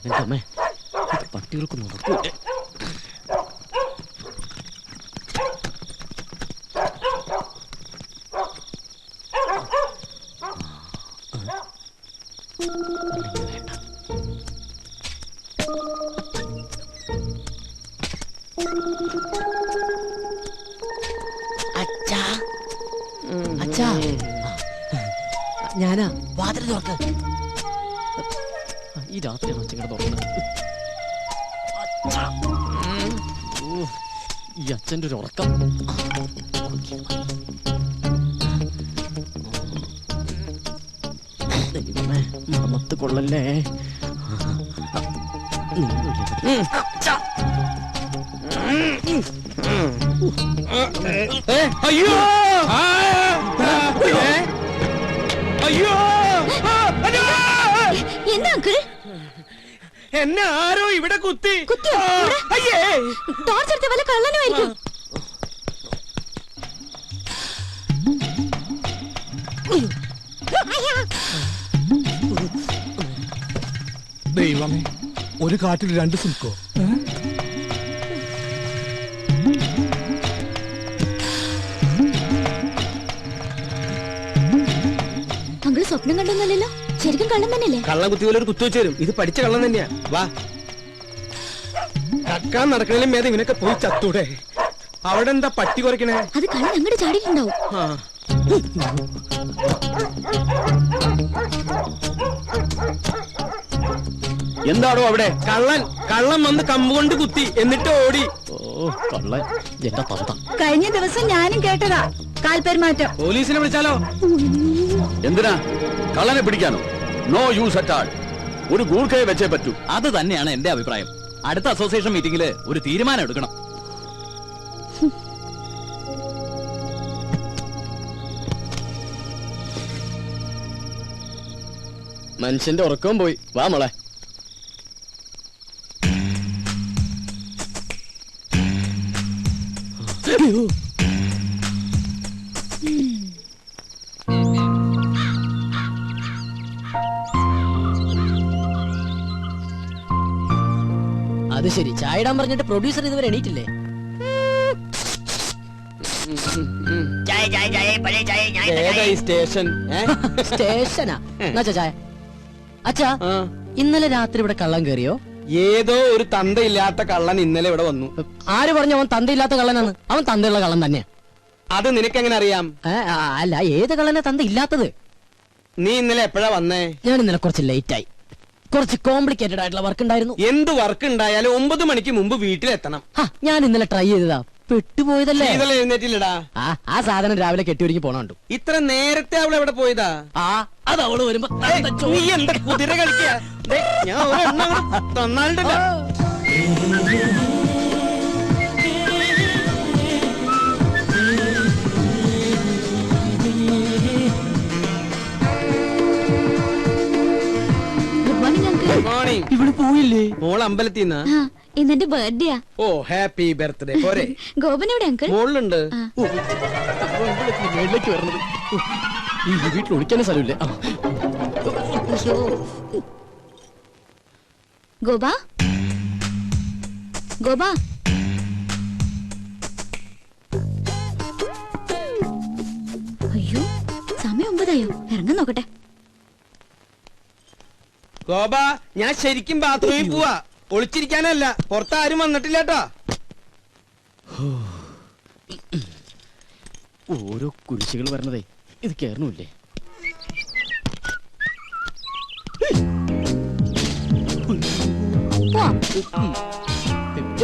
എന്റെ അമ്മേ, ഇത് പട്ടികൾക്ക് നടക്കൂലേ? അച്ഛാ, ഞാനാ. വാതിൽ തുറക്ക്. ഈ രാത്രിയാണ് അച്ഛൻ തുറന്നത്. ഈ അച്ഛൻ്റെ ഒരു ഉറക്കം. മണത്ത് കൊള്ളല്ലേ? അയ്യോ അയ്യോ, എന്താ അങ്കിൾ? എന്നെ ആരോ ഇവിടെ കുത്തി. അയ്യേ, ടോർച്ചെടുത്ത വല്ല കള്ളനുമായിരിക്കും. ദൈവമേ, ഒരു കാട്ടിൽ രണ്ട് സിൽക്കോ? അങ്കിൾ സ്വപ്നം കണ്ടൊന്നല്ലോ, ശരിക്കും കള്ളം തന്നെയല്ലേ? കള്ളം കുത്തി പോലെ ഒരു കുത്തു വെച്ച് തരും. ഇത് പഠിച്ച കള്ളം തന്നെയാ. വാ, കക്കാൻ നടക്കണേലും മേധ ഇവനൊക്കെ പോയി ചത്തൂടെ. അവിടെ എന്താ പട്ടി കുറയ്ക്കണേ? അത് കള്ളൻ അങ്ങോട്ട് ചാടിയിട്ടുണ്ടാവും. എന്താണോ അവിടെ? കള്ളൻ വന്ന് കമ്പുകൊണ്ട് കുത്തി, എന്നിട്ട് ഓടി. ഓ കള്ളൻ, എന്റെ തവത. കഴിഞ്ഞ ദിവസം ഞാനും കേട്ടതാ കാൽപെരുമാറ്റം. പോലീസിനെ വിളിച്ചാലോ? എന്തിനാ? കള്ളനെ പിടിക്കാനോ? No use at all. ഒരു ഗൂർഖയെ വെച്ചേ പറ്റൂ. അത് തന്നെയാണ് എന്റെ അഭിപ്രായം. അടുത്ത അസോസിയേഷൻ മീറ്റിംഗില് ഒരു തീരുമാനം എടുക്കണം. മനുഷ്യന്റെ ഉറക്കവും പോയി. വാ മോളെ. അത് ശരി, ചായ ഇടാൻ പറഞ്ഞിട്ട് പ്രൊഡ്യൂസർ ഇതുവരെ എണീറ്റില്ലേ? സ്റ്റേഷൻ സ്റ്റേഷനാ? ചായ. അച്ഛാ, ഇന്നലെ രാത്രി ഇവിടെ കള്ളൻ കയറിയോ? ഏതോ ഒരു തന്തയില്ലാത്ത കള്ളൻ ഇന്നലെ ഇവിടെ വന്നു. ആര് പറഞ്ഞു അവൻ തന്തയില്ലാത്ത കള്ളനാണ്? അവൻ തന്തയുള്ള കള്ളൻ തന്നെയാ. അത് നിനക്കെങ്ങനെ അറിയാം? അല്ല, ഏത് കള്ളനെ തന്ത ഇല്ലാത്തത്? നീ ഇന്നലെ എപ്പോഴാ വന്നേ? ഞാൻ ഇന്നലെ കുറച്ച് ലേറ്റ് ആയി. കുറച്ച് കോംപ്ലിക്കേറ്റഡ് ആയിട്ടുള്ള വർക്ക് ഉണ്ടായിരുന്നു. എന്ത് വർക്ക് ഉണ്ടായാലും 9 മണിക്ക് മുമ്പ് വീട്ടിലെത്തണം. ഞാൻ ഇന്നലെ ട്രൈ ചെയ്തതാ, പെട്ടുപോയതല്ലേ. എഴുന്നേറ്റില്ലടാ. ആ സാധനം രാവിലെ കെട്ടിയൊരുങ്ങി പോണുണ്ട്. ഇത്ര നേരത്തെ അവൾ എവിടെ പോയതാ? അത് അവള് വരുമ്പോ നീ എന്താ കുതിര കളിക്കാ? ഞാൻ ഒരെണ്ണം തന്നാലുണ്ടല്ലോ. ഇവിടെ പോയില്ലേ? മോൾ അമ്പലത്തിന്നാ? ഇന്നെന്റെ ബർത്ത്ഡേയാ. ഓ, ഹാപ്പി ബർത്ത്ഡേ. പോരെ? ഗോപൻ എവിടെ അങ്കിൾ? മോളിലുണ്ട്. മേളിലേക്ക് വരണത്. ഈ വീട്ടിൽ ഒളിക്കാനും സ്ഥലമില്ലേ? ഗോപ, ഗോപ, അയ്യോ സമയം 9 ഇറങ്ങാൻ നോക്കട്ടെ. ഗോപ, ഞാൻ ശരിക്കും ബാത്റൂമിൽ പോവാ. ഒളിച്ചിരിക്കാനല്ല. പുറത്താരും വന്നിട്ടില്ല കേട്ടോ. ഓരോ കുരിശുകൾ വരണതേ, ഇത് കേറണില്ലേ?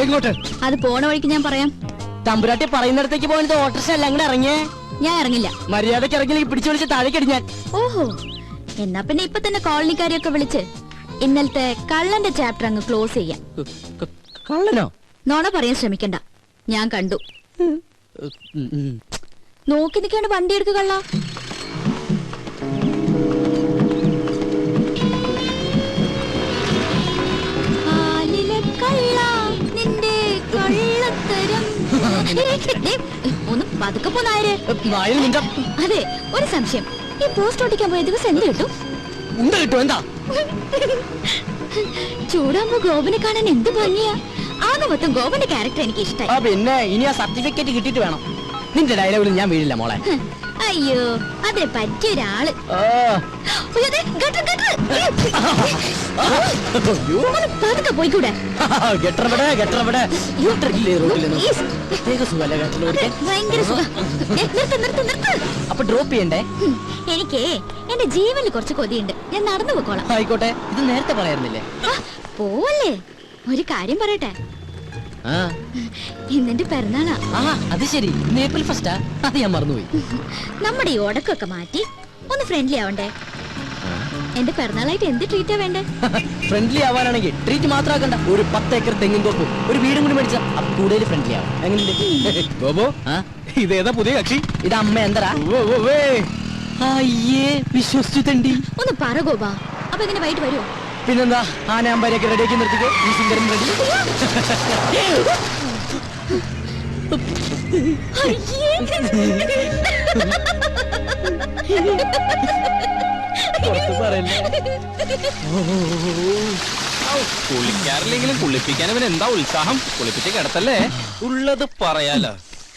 എങ്ങോട്ട്? അത് പോണ വഴിക്ക് ഞാൻ പറയാം. തമ്പുരാട്ടി പറയുന്നിടത്തേക്ക് പോയത് ഓട്ടർഷ അല്ല, അങ്ങോട്ട് ഇറങ്ങിയേ. ഞാൻ ഇറങ്ങില്ല. മര്യാദക്ക് ഇറങ്ങിയില്ലെങ്കിൽ പിടിച്ചു വിളിച്ച് താഴേക്ക് അടിഞ്ഞാൽ. ഓഹോ, എന്നാ പിന്നെ ഇപ്പൊ തന്നെ കോളനിക്കാരെയൊക്കെ വിളിച്ച് ഇന്നലത്തെ കള്ളന്റെ ചാപ്റ്റർ അങ്ങ് ക്ലോസ് ചെയ്യാം. കള്ളനോ? നോണ പറയാൻ ശ്രമിക്കണ്ട, ഞാൻ കണ്ടു. നോക്കി നിൽക്കാണ്ട് വണ്ടി എടുക്കുക കള്ള. ഒന്ന് പതുക്കെ പോന്നായര്. അതെ, ഒരു സംശയം. ഈ പോസ്റ്റ് ഓട്ടിക്കാൻ പോയ ദിവസം എന്ത് കിട്ടും? എന്താ ചൂടാകുമ്പോ ഗോപനെ കാണാൻ എന്ത് ഭംഗിയാ. ആകെ മൊത്തം ഗോപന്റെ ക്യാരക്ടർ എനിക്ക് ഇഷ്ടമായി. ആ പിന്നെ ഇനി ആ സർട്ടിഫിക്കറ്റ് കിട്ടിയിട്ട് വേണം. നിന്റെ ഡയലോഗിൽ ഞാൻ വീഴില്ല മോളെ. അയ്യോ അതിന് പറ്റിയ ഒരാള്. പതുക്കെ പോയിക്കൂടെ? ഭയങ്കര സുഖം. അപ്പൊ ഡ്രോപ്പ് ചെയ്യണ്ടേ? എനിക്ക് എന്റെ ജീവനിൽ കുറച്ച് കൊതിയുണ്ട്. ഞാൻ നടന്നു പോയിക്കോളാം. ആയിക്കോട്ടെ. ഇത് നേരത്തെ പറയാറുന്നില്ലേ? പോവല്ലേ? ഒരു കാര്യം പറയട്ടെ, ഇന്നെന്റെ പിറന്നാളാ. അത് ശരി. ഏപ്രിൽ ഫസ്റ്റാ? അത് ഞാൻ മറന്നുപോയി. നമ്മുടെ ഈ ഉടക്കൊക്കെ മാറ്റി ഒന്ന് ഫ്രണ്ട്ലി ആവണ്ടേ? എന്റെ പിറന്നാളായിട്ട് എന്ത് ട്രീറ്റാ വേണ്ടേ? ഫ്രണ്ട്ലി ആവാനാണെങ്കിൽ ട്രീറ്റ് മാത്രം ആക്കണ്ട. ഒരു 10 ഏക്കർ തെങ്ങിൻ തോപ്പ്, ഒരു വീടും കൂടി മേടിച്ചാ അപ്പൊ കൂടുതൽ ഫ്രണ്ട്ലി ആവും. എങ്ങനെയുണ്ട്? ഇതേതാ പുതിയ കക്ഷി? ഇത് അമ്മ എന്തരാ? അയ്യേ വിശ്വസിച്ചു തണ്ടി. ഒന്ന് പറ ഗോപാ. അപ്പൊ എങ്ങനെ വൈകിട്ട് വരുമോ? പിന്നെന്താ, ആനയാമ്പാരൊക്കെ റെഡിയാക്കി നിർത്തിക്കോ. ഈ സുന്ദരൻ റെഡി. കുളിക്കാറില്ലെങ്കിലും കുളിപ്പിക്കാൻ ഇവൻ എന്താ ഉത്സാഹം. കുളിപ്പിച്ച് കിടത്തല്ലേ? ഉള്ളത് പറയാലോ.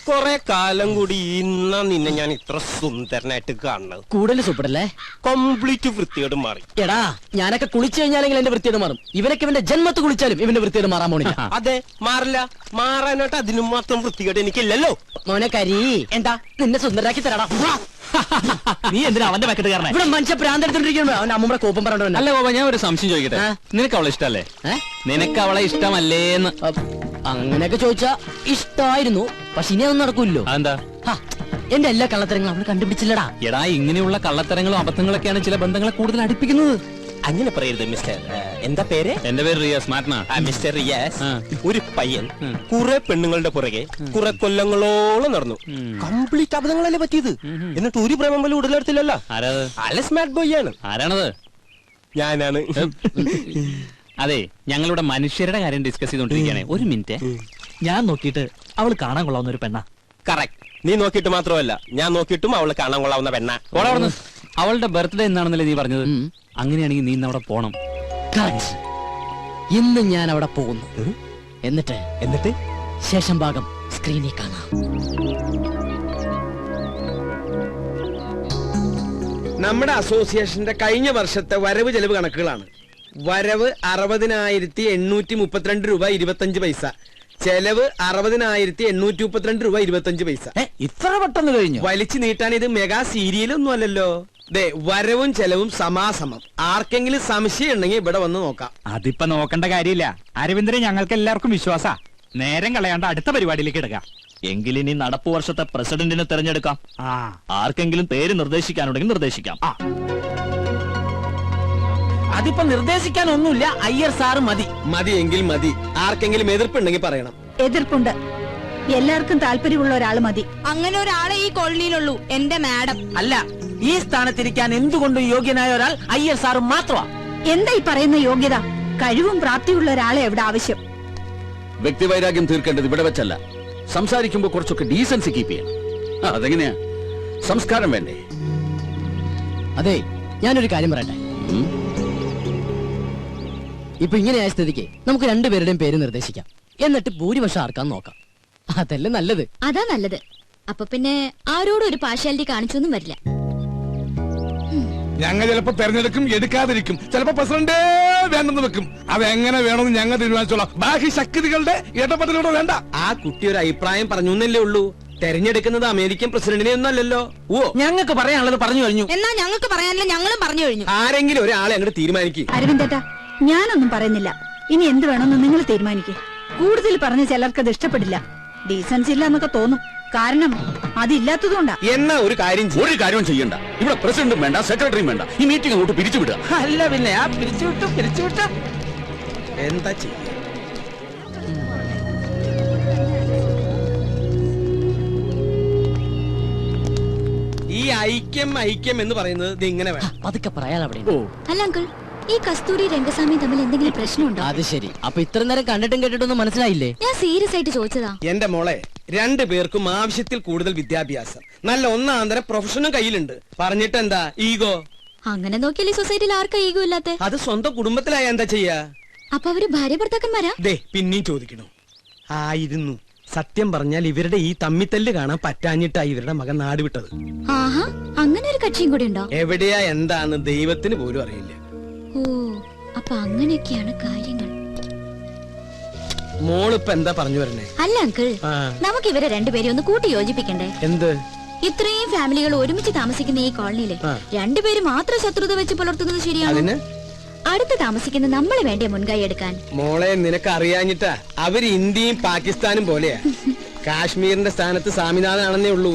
കൊറേ കാലം കൂടി ഇന്നാ നിന്നെ ഞാൻ ഇത്ര സുന്ദരനായിട്ട് കാണുന്നത്. കൂടുതൽ സൂപ്പറല്ലേ? കംപ്ലീറ്റ് വൃത്തിയോട് മാറി. എടാ ഞാനൊക്കെ കുളിച്ചു കഴിഞ്ഞാലെങ്കിൽ എന്റെ വൃത്തിയത് മാറും. ഇവനൊക്കെ ഇവന്റെ ജന്മത്ത് കുളിച്ചാലും ഇവന്റെ വൃത്തിയത് മാറാൻ പോണില്ല. അതെ, മാറില്ല. മാറാനായിട്ട് അതിനും മാത്രം വൃത്തികേട് എനിക്കില്ലല്ലോ. മോനെ കരി എന്താ നിന്നെ സുന്ദരാക്കി തരാടാ. നീ എന്തിനാ അവന്റെ പാക്കറ്റ് കാരണം? ഇവിടെ മനുഷ്യ പ്രാന്തെടുത്തോണ്ടിരിക്കുമ്പോ അവന്റെ അമ്മൂടെ കോപ്പം പറഞ്ഞോണ്ട്. അല്ല ഗോപ, ഞാൻ ഒരു സംശയം ചോദിക്കട്ടെ. നിനക്ക് അവളെ ഇഷ്ടല്ലേ? നിനക്ക് അവളെ ഇഷ്ടമല്ലേന്ന്? അങ്ങനെയൊക്കെ ചോദിച്ചാ ഇഷ്ടായിരുന്നു. പക്ഷെ ഇനി അതൊന്നും നടക്കൂല്ലോ. എന്താ? എന്റെ എല്ലാ കള്ളത്തരങ്ങളും അവള് കണ്ടുപിടിച്ചില്ലടാ. എടാ, ഇങ്ങനെയുള്ള കള്ളത്തരങ്ങളും അബദ്ധങ്ങളൊക്കെയാണ് ചില ബന്ധങ്ങളെ കൂടുതൽ അടുപ്പിക്കുന്നത്. അങ്ങനെ പറയരുത് മിസ്റ്റർ. എന്താ പേര്? എന്റെ പേര് റിയാസ്. മാറ്റണ മിസ്റ്റർ റിയാസ്. ഒരു പയ്യൻ കുറെ പെണ്ണുങ്ങളുടെ പുറകെ കുറെ കൊല്ലങ്ങളോളം നടന്നു. കംപ്ലീറ്റ് അബദ്ധങ്ങളല്ലേ പറ്റിയത്. എന്നിട്ട് ഒരു പ്രേമം പോലും ഉടലെടുത്തില്ലല്ലോ. ആരാത്? അല്ല, സ്മാർട്ട് ബോയ് ആണ്. ആരാണത്? ഞാനാണ്. അതെ, ഞങ്ങളുടെ മനുഷ്യരുടെ കാര്യം ഡിസ്കസ് ചെയ്തോണ്ടിരിക്കുകയാണ്. ഒരു മിനിറ്റ്. ഞാൻ നോക്കിയിട്ട് അവള് കാണാൻ കൊള്ളാവുന്ന ഒരു പെണ്ണ. കറക്റ്റ്. നീ നോക്കിയിട്ട് മാത്രമല്ല, ഞാൻ നോക്കിയിട്ടും അവള് കാണാൻ കൊള്ളാവുന്ന പെണ്ണ. അവളുടെ ബർത്ത്ഡേ എന്നാണെന്നല്ലേ നീ പറഞ്ഞത്? അങ്ങനെയാണെങ്കിൽ നീ ഇന്ന് അവിടെ പോണം. ഇന്ന് ഞാൻ അവിടെ പോകുന്നു. എന്നിട്ട് ശേഷം ഭാഗം സ്ക്രീനിൽ കാണാം. നമ്മുടെ അസോസിയേഷന്റെ കഴിഞ്ഞ വർഷത്തെ വരവ് ചെലവ് കണക്കുകളാണ്. വരവ് 60,832 രൂപ 25 പൈസ. ചെലവ് 60,832 രൂപ 25 പൈസ. ഇത്ര പെട്ടെന്ന് കഴിഞ്ഞു? വലിച്ചു നീട്ടാൻ ഇത് മെഗാ സീരിയലൊന്നും അല്ലല്ലോ. ദേ, വരവും ചെലവും സമാസമം. ആർക്കെങ്കിലും സംശയം ഉണ്ടെങ്കിൽ ഇവിടെ വന്ന് നോക്കാം. അതിപ്പോ നോക്കേണ്ട കാര്യമില്ല. അരവിന്ദനെ ഞങ്ങൾക്ക് എല്ലാവർക്കും വിശ്വാസ. നേരം കളയാണ്ട് അടുത്ത പരിപാടിയിലേക്ക് എടുക്കാം. എങ്കിലിനി നടപ്പു വർഷത്തെ പ്രസിഡന്റിനെ തെരഞ്ഞെടുക്കാം. ആർക്കെങ്കിലും പേര് നിർദ്ദേശിക്കാനുണ്ടെങ്കിൽ നിർദ്ദേശിക്കാം. അതിപ്പോ നിർദ്ദേശിക്കാനൊന്നുമില്ല. അയ്യർ സാറ് മതി. മതിയെങ്കിൽ മതി. ആർക്കെങ്കിലും എതിർപ്പുണ്ടെങ്കിൽ പറയണം. എതിർപ്പുണ്ട്. എല്ലാവർക്കും താല്പര്യമുള്ള ഒരാൾ മതി. അങ്ങനെ ഒരാളെ ഈ കോളനിയിലുള്ളൂ, എന്റെ മാഡം. അല്ല, ഈ സ്ഥാനത്തിരിക്കാൻ എന്തുകൊണ്ടും യോഗ്യനായ ഒരാൾ അയ്യർ സാറ് മാത്രമാ. എന്താ ഈ പറയുന്ന യോഗ്യത? കഴിവും പ്രാപ്തിയുള്ള ഒരാളെ എവിടെ ആവശ്യം. വ്യക്തിവൈരാഗ്യം തീർക്കേണ്ടത് ഇവിടെ വെച്ചല്ല. സംസാരിക്കുമ്പോ കുറച്ചൊക്കെ ഡീസൻസി കീപ്പ് ചെയ്യണം. അതെങ്ങനെയാ? സംസ്കാരം വേണ്ടേ? അതെ, ഞാനൊരു കാര്യം പറയട്ടെ. ഇപ്പൊ ഇങ്ങനെയായ സ്ഥിതിക്ക് നമുക്ക് രണ്ടുപേരുടെയും പേര് നിർദ്ദേശിക്കാം. എന്നിട്ട് ഭൂരിപക്ഷം ആർക്കാന്ന് നോക്കാം. അതല്ലേ നല്ലത്? അതാ നല്ലത്. അപ്പൊ പിന്നെ ആരോടും ഒരു പാർഷ്യാലിറ്റി കാണിച്ചൊന്നും വരില്ല. ഞങ്ങൾ ചിലപ്പോ തെരഞ്ഞെടുക്കും, എടുക്കാതിരിക്കും. ചിലപ്പോ പ്രസിഡന്റേ വേണ്ടെന്ന് വെക്കും. അതെങ്ങനെ വേണമെന്ന് ഞങ്ങൾ തീരുമാനിച്ചോളാം. ബാക്കി ശക്തികളുടെ ഇടപെടലോടെ വേണ്ട. ആ കുട്ടി ഒരു അഭിപ്രായം പറഞ്ഞു എന്നല്ലേ ഉള്ളൂ. തെരഞ്ഞെടുക്കുന്നത് അമേരിക്കൻ പ്രസിഡന്റിനെ ഒന്നല്ലല്ലോ. ഓ, ഞങ്ങൾക്ക് പറയാനുള്ളത് പറഞ്ഞു കഴിഞ്ഞു. എന്നാ ഞങ്ങൾക്ക് പറയാനില്ല, ഞങ്ങളും പറഞ്ഞു കഴിഞ്ഞു. ആരെങ്കിലും ഒരാളെ അങ്ങോട്ട് തീരുമാനിക്കും. അരവിന്ദേട്ടാ, ഞാനൊന്നും പറയുന്നില്ല. ഇനി എന്ത് വേണമെന്ന് നിങ്ങൾ തീരുമാനിക്കേ. കൂടുതൽ പറഞ്ഞ ചിലർക്ക് അത് ഇഷ്ടപ്പെടില്ല. ഡീസൻസ് ഇല്ല എന്നൊക്കെ തോന്നും. കാരണം അതില്ലാത്തതുകൊണ്ടാ. എന്നാ ഒരു കാര്യം ചെയ്യണ്ട. ഇവിടെ പ്രസിഡന്റും വേണ്ട, സെക്രട്ടറിയും വേണ്ട. ഈ മീറ്റിംഗ് അങ്ങോട്ട് പിരിച്ചുവിടുക. അല്ല പിന്നെ ആ പിരിച്ചുവിട്ടു. എന്താ ചെയ്യ? ഈ ഐക്യം എന്ന് പറയുന്നത് ഇത് ഇങ്ങനെ വേണം. അതൊക്കെ പറയാനവിടെ. അല്ല അങ്കിൾ, ഈ കസ്തൂരി രംഗസ്വാമി തമ്മിൽ എന്തെങ്കിലും പ്രശ്നമുണ്ടോ? അത് ശരി. അപ്പൊ ഇത്ര നേരം കണ്ടിട്ടും കേട്ടിട്ടൊന്നും മനസ്സിലായില്ലേ? ഞാൻ സീരിയസ് ആയിട്ട് ചോദിച്ചതാ. എന്റെ മോളെ, രണ്ടു പേർക്കും ആവശ്യത്തിൽ കൂടുതൽ വിദ്യാഭ്യാസം, നല്ല ഒന്നാന്തര പ്രൊഫഷനും കയ്യിലുണ്ട്. പറഞ്ഞിട്ടെന്താ ഈഗോ? അങ്ങനെ നോക്കിയാൽ ഈ സൊസൈറ്റിയിൽ ആർക്കാ ഈഗോ ഇല്ലാത്ത? അത് സ്വന്തം കുടുംബത്തിലായ എന്താ ചെയ്യാ? അപ്പൊ അവര് ഭാര്യ ഭർത്താക്കന്മാരാ? ദേ പിന്നെയും ചോദിക്കണു. ആയിരുന്നു. സത്യം പറഞ്ഞാൽ ഇവരുടെ ഈ തമ്മിത്തല്ല് കാണാൻ പറ്റാഞ്ഞിട്ടാ ഇവരുടെ മകൻ നാട് വിട്ടത്. ആഹാ, അങ്ങനെ ഒരു കക്ഷിയും കൂടി ഉണ്ടോ? എവിടെയാ എന്താന്ന് ദൈവത്തിന് പോലും അറിയില്ല. ഓ, അപ്പൊ അങ്ങനെയൊക്കെയാണ് കാര്യങ്ങൾ. മോളിപ്പ എന്താ പറഞ്ഞു വരണേ? അല്ല അങ്കിൾ, നമുക്ക് ഇവരെ രണ്ടുപേരും ഒന്ന് കൂട്ടി യോജിപ്പിക്കണ്ടേ? എന്ത്? ഇത്രയും ഫാമിലികൾ ഒരുമിച്ച് താമസിക്കുന്ന ഈ കോളനിയില് രണ്ടുപേരും മാത്രം ശത്രുത വെച്ച് പുലർത്തുന്നത് ശരിയാണ്? അടുത്ത് താമസിക്കുന്ന നമ്മളെ വേണ്ടേ മുൻകൈ എടുക്കാൻ? മോളെ, നിനക്ക് അറിയാഞ്ഞിട്ടാ. അവര് ഇന്ത്യയും പാകിസ്ഥാനും പോലെയാ. കാശ്മീരിന്റെ സ്ഥാനത്ത് സ്വാമിനാഥനാണെന്നേ ഉള്ളൂ.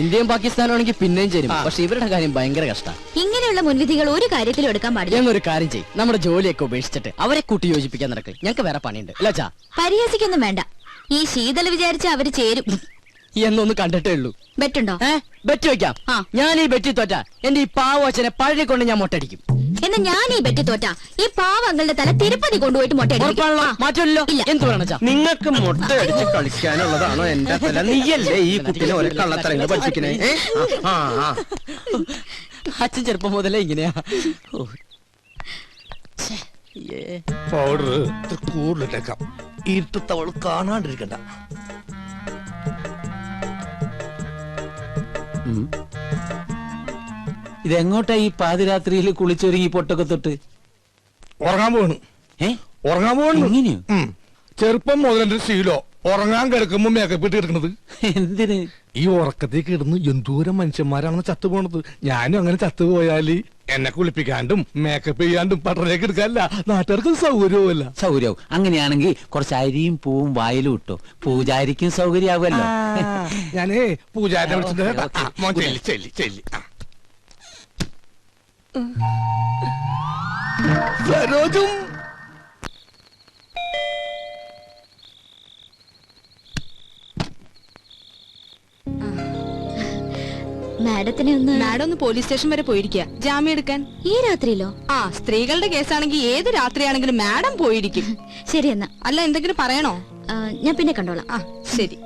ഇന്ത്യയും പാകിസ്ഥാനാണെങ്കിൽ പിന്നെയും ചേരും. പക്ഷെ ഇവരുടെ കാര്യം ഭയങ്കര കഷ്ടം. ഇങ്ങനെയുള്ള മുൻവിധികൾ ഒരു കാര്യത്തിലും എടുക്കാൻ പാടില്ല. ഞങ്ങളൊരു കാര്യം ചെയ്യും, നമ്മുടെ ജോലിയൊക്കെ ഉപേക്ഷിച്ചിട്ട് അവരെ കൂട്ടി യോജിപ്പിക്കാൻ നടക്കും. ഞങ്ങൾക്ക് വേറെ പണിയുണ്ട്. അല്ലാ, പരിഹസിക്കൊന്നും വേണ്ട. ഈ ശീതൽ വിചാരിച്ച അവര് ചേരും എന്നൊന്ന് കണ്ടിട്ടേ ഉള്ളൂ. ബെറ്റുണ്ടോ? ബെറ്റ് വെക്കാം. ഞാൻ ഈ ബെറ്റി തോറ്റ എന്റെ ഈ പാവച്ചനെ പഴയ കൊണ്ട് ഞാൻ മൊട്ടടിക്കും. എന്നാ ഞാൻ ഈ ബെറ്റി തോറ്റ ഈ പാവങ്ങളുടെ തല തിരുപ്പതി കൊണ്ടുപോയിട്ട് മൊട്ടയടിക്കും. മാറ്റമല്ലോ. എന്ത് വേണം? നിങ്ങൾക്ക് മുട്ട അടിച്ച് കളിക്കാനുള്ളതാണോ എന്റെ തല? നീയല്ലേ ഈ കുട്ടിനെ ഓരോ കള്ളത്തരങ്ങൾ പഠിപ്പിക്കണേ? അച്ഛൻ ചെറുപ്പം മുതലേ ഇങ്ങനെയാ. പൗഡർ കൂടുതലിട്ടേക്കാം. ഇരുട്ടത്തവള് കാണാണ്ടിരിക്കണ്ട. ഇതെങ്ങോട്ടാ ഈ പാതിരാത്രിയിൽ കുളിച്ചൊരുങ്ങി പൊട്ടൊക്കെ തൊട്ട്? ഉറങ്ങാൻ പോണു. ഉറങ്ങാൻ പോണു. ചെറുപ്പം മുതൽ എന്റെ ശീലോ ഉറങ്ങാൻ കിടക്കുമ്പോ മേക്കപ്പ് ഇട്ട് കിടക്കണത്. എന്തിന്? ഈ ഉറക്കത്തേക്ക് കിടന്ന് എന്തോരം മനുഷ്യന്മാരാണെന്ന് ചത്തുപോണത്. ഞാനും അങ്ങനെ ചത്തുപോയാല് എന്നെ കുളിപ്പിക്കാണ്ടും മേക്കപ്പ് ചെയ്യാണ്ടും പട്ടണേക്ക് എടുക്കാനല്ല, നാട്ടുകാർക്ക് സൗകര്യവുമല്ല. സൗകര്യവും. അങ്ങനെയാണെങ്കിൽ കുറച്ച് അരിയും പൂവും വായിലും ഇട്ടോ, പൂജാരിക്കും സൗകര്യാവുമല്ലോ. ഞാനേ പൂജാരിനെ വിളിച്ചിട്ട് സരോജും മാഡം ഒന്ന് പോലീസ് സ്റ്റേഷൻ വരെ പോയിരിക്കുക ജാമ്യം എടുക്കാൻ. ഈ രാത്രിയിലോ? സ്ത്രീകളുടെ കേസാണെങ്കിൽ ഏത് രാത്രിയാണെങ്കിലും മാഡം പോയിരിക്കും. ശരി എന്നാ. അല്ല, എന്തെങ്കിലും പറയണോ? ഞാൻ പിന്നെ കണ്ടോളാം. ശരി.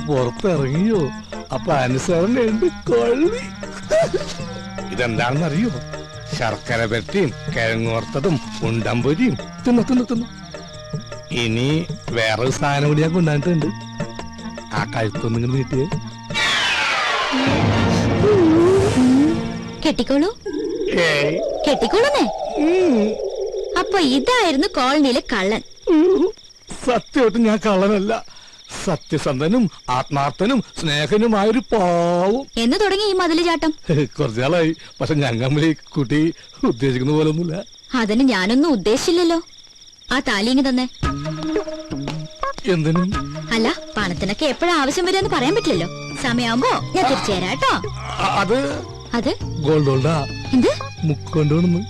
പുറത്തിറങ്ങിയോ? അപ്പൊ അനുസരണയുണ്ട് കൊള്ളി. ഇതെന്താണെന്നറിയോ? ശർക്കര പെട്ടിയും കിഴങ്ങോർത്തതും ഉണ്ടമ്പൊരിയും തിന്നു. ഇനി വേറൊരു സാധനം കൂടി ഞാൻ കൊണ്ടുവന്നിട്ടുണ്ട്. ആ കഴുത്തൊന്നും ഇങ്ങനെ നീട്ടിയേ. കെട്ടിക്കോളൂ. കെട്ടിക്കോളൂന്നേ. അപ്പൊ ഇതായിരുന്നു കോളനിയിലെ കള്ളൻ. സത്യമായിട്ട് ഞാൻ കള്ളനല്ല. സത്യസന്ധനും ആത്മാർത്ഥനും സ്നേഹനുമായൊരു പാവം. എന്ന് തുടങ്ങി ഈ മതില് ചാട്ടം? കുറച്ചു നാളായി. പക്ഷെ ഞങ്ങൾ ഈ കുട്ടി ഉദ്ദേശിക്കുന്ന പോലെ ഒന്നുമില്ല. അതിന് ഞാനൊന്നും ഉദ്ദേശിച്ചില്ലല്ലോ. ആ താലിങ്ങി തന്നെ. എന്തിനും? അല്ല, പണത്തിനൊക്കെ എപ്പോഴാ ആവശ്യം വരികയെന്ന് പറയാൻ പറ്റില്ലല്ലോ. സമയമാകുമ്പോ ഞാൻ തിരിച്ചു തരാം കേട്ടോ. അത് ഗോൾഡ് ഗോൾഡാ. എന്ത് മുക്കൊണ്ടോണെന്ന്?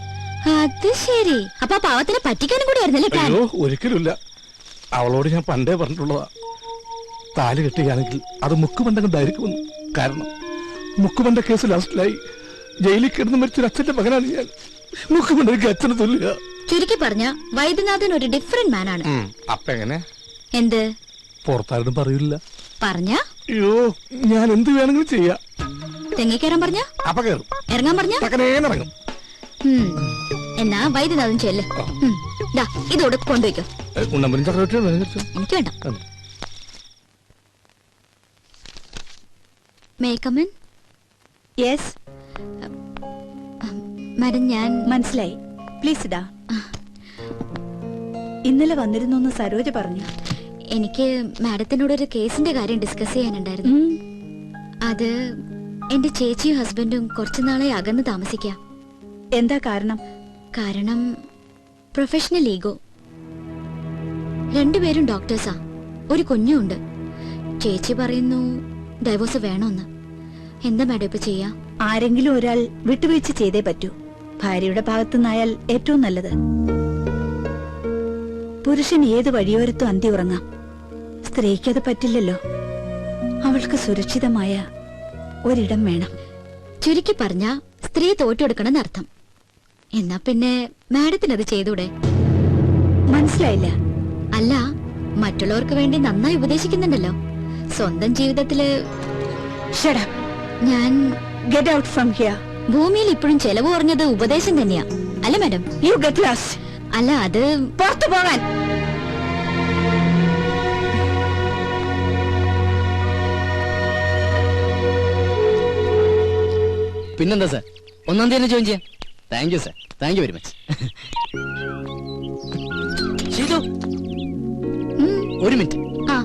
അത് ശരി. അപ്പൊ പാവത്തിനെ പറ്റിക്കാനും കൂടി ആയിരുന്നല്ലേ പ്ലാൻ? അയ്യോ, ഒരിക്കലുമില്ല. അവളോട് ഞാൻ പണ്ടേ പറഞ്ഞിട്ടുള്ളതാ, താലി കെട്ടുകയാണെങ്കിൽ അത് മുക്കുമണ്ടണ്ടായിരിക്കുമെന്ന്. കാരണം മുക്കുമണ്ട കേസ് ലാസ്റ്റിലായി ജയിലിൽ കിടന്ന് മരിച്ചൊരു അച്ഛന്റെ മകനാണ് ഞാൻ. മുക്കുമണ്ടയ്ക്ക് അച്ഛനെ തുല്യ. ചുരുക്കി പറഞ്ഞ വൈദ്യനാഥൻ ഒരു ഡിഫറെന്റ് മാൻ ആണ്. അപ്പൊ എങ്ങനെ? എന്ത്? പുറത്താരും പറയില്ല. പറഞ്ഞ? അയ്യോ, ഞാൻ എന്ത് വേണമെങ്കിലും ചെയ്യാം. തെങ്ങിക്കേറാൻ പറഞ്ഞ? അപ്പൊ കേറും. ഇറങ്ങാൻ പറഞ്ഞ? ഇറങ്ങും. എന്നാ വൈദ്യനാഥൻ ചെല്ല്. ഇതോടെ കൊണ്ടുവയ്ക്കോ. എനിക്ക് വേണ്ട. മേക്കമൻ? യെസ് മാഡം, ഞാൻ മനസ്സിലായി. പ്ലീസ് ഇടാ. ഇന്നലെ വന്നിരുന്നു സരോജ പറഞ്ഞു. എനിക്ക് മാഡത്തിനോട് ഒരു കേസിന്റെ കാര്യം ഡിസ്കസ് ചെയ്യാനുണ്ടായിരുന്നു. അത് എന്റെ ചേച്ചിയും ഹസ്ബൻഡും കുറച്ചുനാളെ അകന്ന് താമസിക്കാം. എന്താ കാരണം? കാരണം പ്രൊഫഷണൽ ഈഗോ. രണ്ടുപേരും ഡോക്ടേഴ്സാ. ഒരു കുഞ്ഞുണ്ട്. ചേച്ചി പറയുന്നു ഡൈവോഴ്സ് വേണമെന്ന്. എന്താ മാഡം ഇപ്പൊ ചെയ്യാ? ആരെങ്കിലും ഒരാൾ വിട്ടുവീഴ്ച ചെയ്തേ പറ്റൂ. ഭാര്യയുടെ ഭാഗത്തുനിന്നായാൽ ഏറ്റവും നല്ലത്. പുരുഷൻ ഏത് വഴിയോരത്തും അന്തി ഉറങ്ങാം. സ്ത്രീക്ക് അത് പറ്റില്ലല്ലോ. അവൾക്ക് സുരക്ഷിതമായ ഒരിടം വേണം. ചുരുക്കി പറഞ്ഞ സ്ത്രീ തോറ്റെടുക്കണം അർത്ഥം. എന്നാ പിന്നെ മാഡത്തിന് അത് ചെയ്തൂടെ? മനസ്സിലായില്ല. അല്ല, മറ്റുള്ളവർക്ക് വേണ്ടി നന്നായി ഉപദേശിക്കുന്നുണ്ടല്ലോ. സ്വന്തം ജീവിതത്തില് Shut up. ഞാൻ Get out from here. ഭൂമിയിൽ ഇപ്പോഴും ചെലവ് കുറഞ്ഞത് ഉപദേശം തന്നെയാ, അല്ല മാഡം? You get lost. അല്ല, അത് പുറത്തു പോകാൻ. പിന്നെന്താ സാർ, 1-ാം തീയതി ജോയിൻ ചെയ്യാം. Thank you sir, thank you very much. Sheethu, ഒരു മിനിറ്റ്. ആ